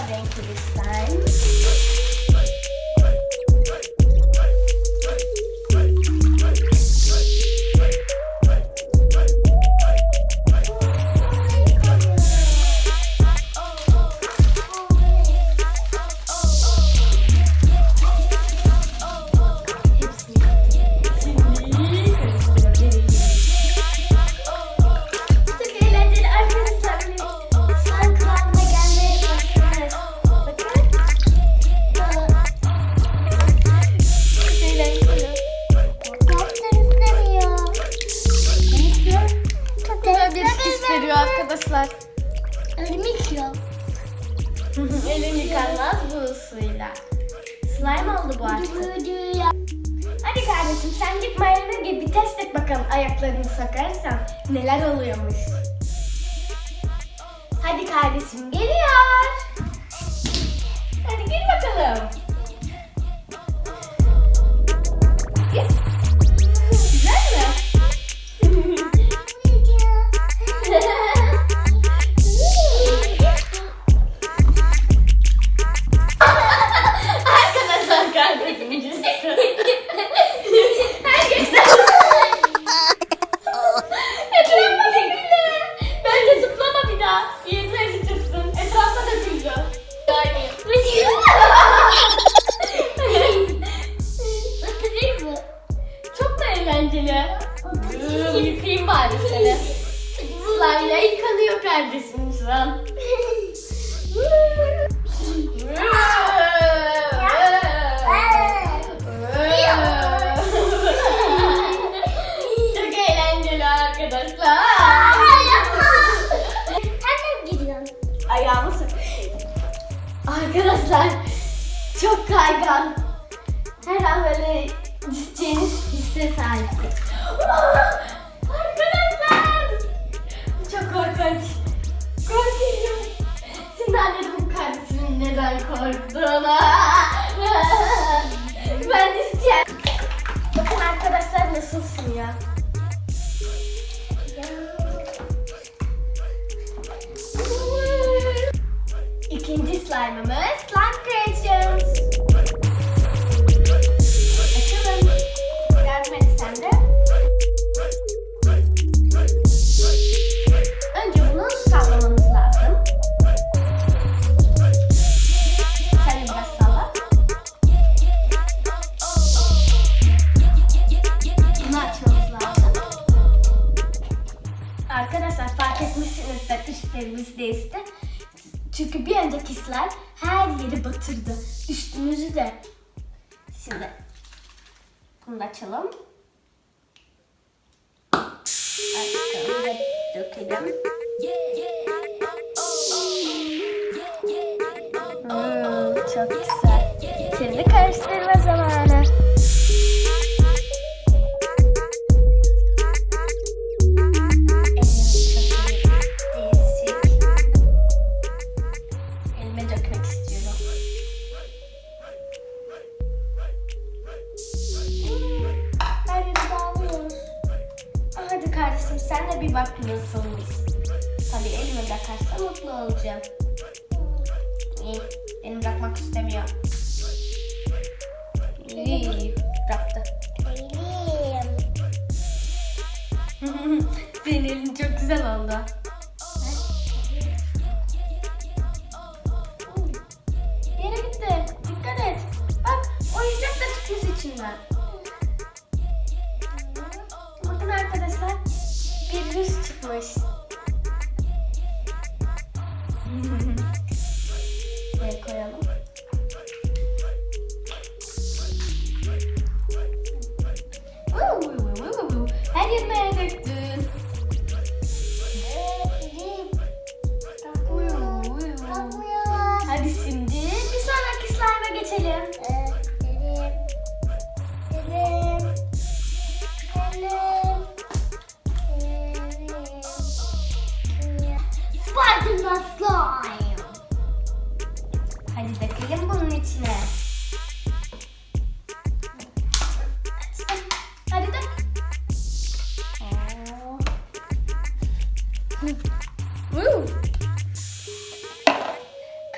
renkli bir slime. Arkadaşlar. Irmik yok. Elim yıkanmaz bu suyla. Slime oldu bu artık. Hadi kardeşim sen git mayona gir bir test et bakalım ayaklarını sokarsan neler oluyormuş. Hadi kardeşim geliyor. Hadi gir bakalım. Gir. Güzel mi? Arkadaşlar kardeşimi düştü. Etrafa döküldü. Bence zıplama bir daha. Yerine sıçırsın. Etrafa döküldü. Batırayım mı? Çok mu eğlenceli? Yıkayayım bari seni. Slime'la yıkanıyor kardeşim şu an. Çok eğlenceli arkadaşlar. Sen de gidiyorsun. Ayağımı sık. Arkadaşlar çok kaygan. Her an böyle düşeceğiniz hisse sahip. Arkadaşlar çok korkunç. Korkuyorum. Şimdi anladım kardeşimin neden korktuğunu. Ben düşeceğim. Bakın arkadaşlar nasılsın ya. İkinci slime'ımız Slime Creations. Açalım. Yardım et sen de. Önce bunu sallamamız lazım. Sen de biraz salla. Bunu açmamız lazım. Arkadaşlar fark etmişsinizdir üstlerimiz değişti. Çünkü bir önceki slime her yeri batırdı. Üstümüzü de. Şimdi bunu da açalım. Açalım ve dökelim. Çok güzel. Şimdi karıştırma zamanı. Elime dökmek istiyorum. Her yeri dağılıyor. Hadi kardeşim sen de bir bak nasılmış. Tabii elime bakarsa mutlu olacağım. İyi. Benim bırakmak istemiyor. İyi. Bıraktı. Senin elin çok güzel oldu. Yere gitti. Dikkat et. Bak oyuncak da çıkmış içinden. Bakın arkadaşlar. Bir yüz çıkmış. Buraya koyalım. Her yerine döktün.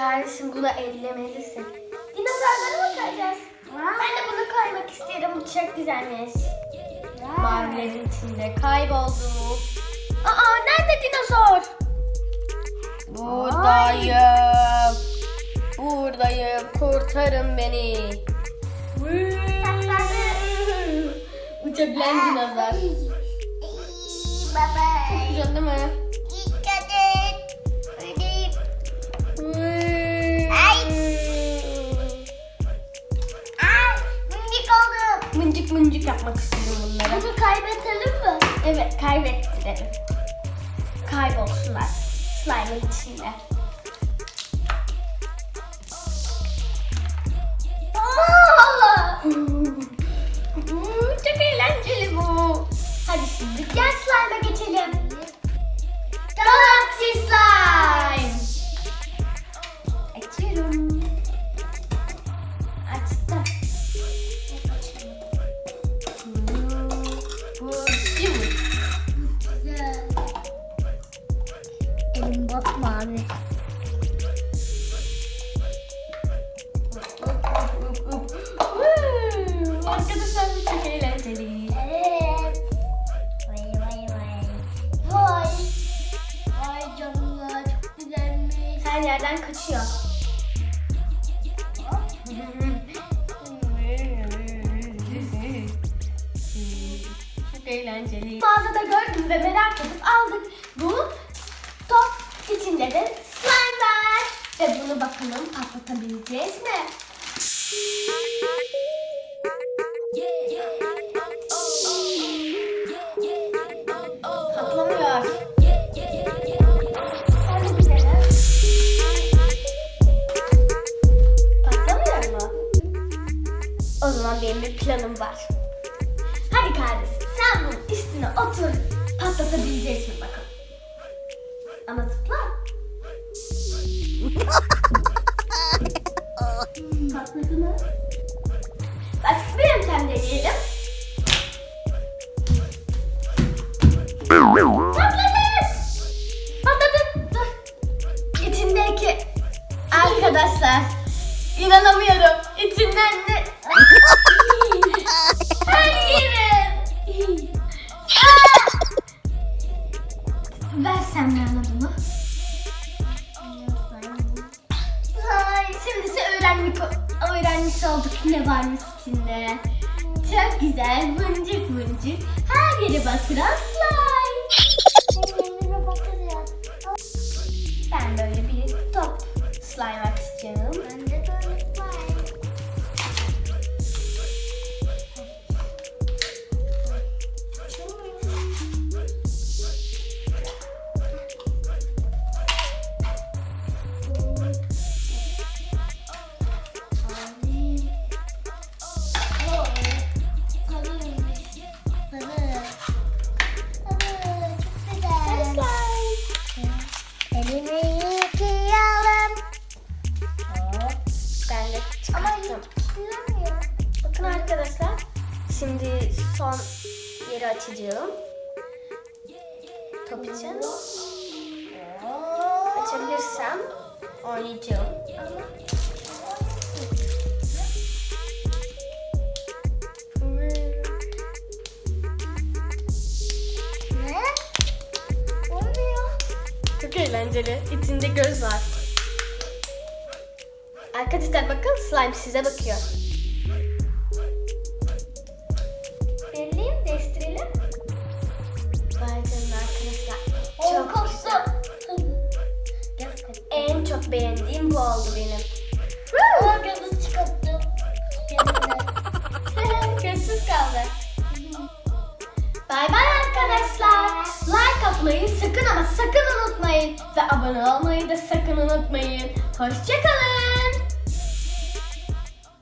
Kardeşim bunu ellemelisin. Dinozorlara mı koyacağız? Ben de bunu koymak isterim. Bu çok güzelmiş. Mavilerin içinde kayboldu. Aa, nerede dinozor? Buradayım. Buradayım. Kurtarın beni. Uçabilen dinozor. Çok güzel değil mi? Mıncık mıncık yapmak istiyorum bunları. Bunu kaybedelim mi? Evet, kaybettirelim. Kaybolsunlar slime'ın içinde. Çok eğlenceli bu. Hadi şimdi gel slime'a geçelim. Galaxy Slime. Açıyorum. Açtım. Elim bakma abi. Arkadaşlar bu çok eğlenceli. Evet. Vay. Vay canına çok güzelmiş. Her yerden kaçıyor. Çok eğlenceli. Mağazada gördüm ve merak edip aldık. Bu top içinde de slime var. Ve bunu bakalım patlatabileceğiz mi? Patlamıyor. Sen de bir dene. Patlamıyor mu? O zaman benim bir planım var. Hadi kardeşim sen bunun üstüne otur. Patlatabileceğiz mi bakalım. Ama zıpla. Patladı mı? Başka bir yöntem deneyelim. Patladı! Patladı! Dur. İçindeki arkadaşlar inanamıyorum. İçinden ne? Her yerim. Ver sen bana bunu. Ay, şimdi ise öğrenmiş olduk ne varmış içinde. Çok güzel, mıncık mıncık. Her yere batıran slime. Elime bakacağız. Ben böyle bir top slime açacağım. Ben de böyle var. Elimi yıkayalım. Ben de Ama çıkarttım. yıkayamıyor. Bakın arkadaşlar. Şimdi son yeri açacağım. Top için. Açabilirsem oynayacağım. Ne? Olmuyor. Çok eğlenceli. İçinde göz var. Arkadaşlar bakın slime size bakıyor. Belleğim değiştirelim. Vay canına arkadaşlar. Çok güzel. En çok beğendiğim bu oldu benim. Gözü çıkarttı. Gözsüz kaldı. Bay bay arkadaşlar. Like atmayı sakın ama sakın unutmayın. Ve abone olmayı da sakın unutmayın. Hoşçakalın.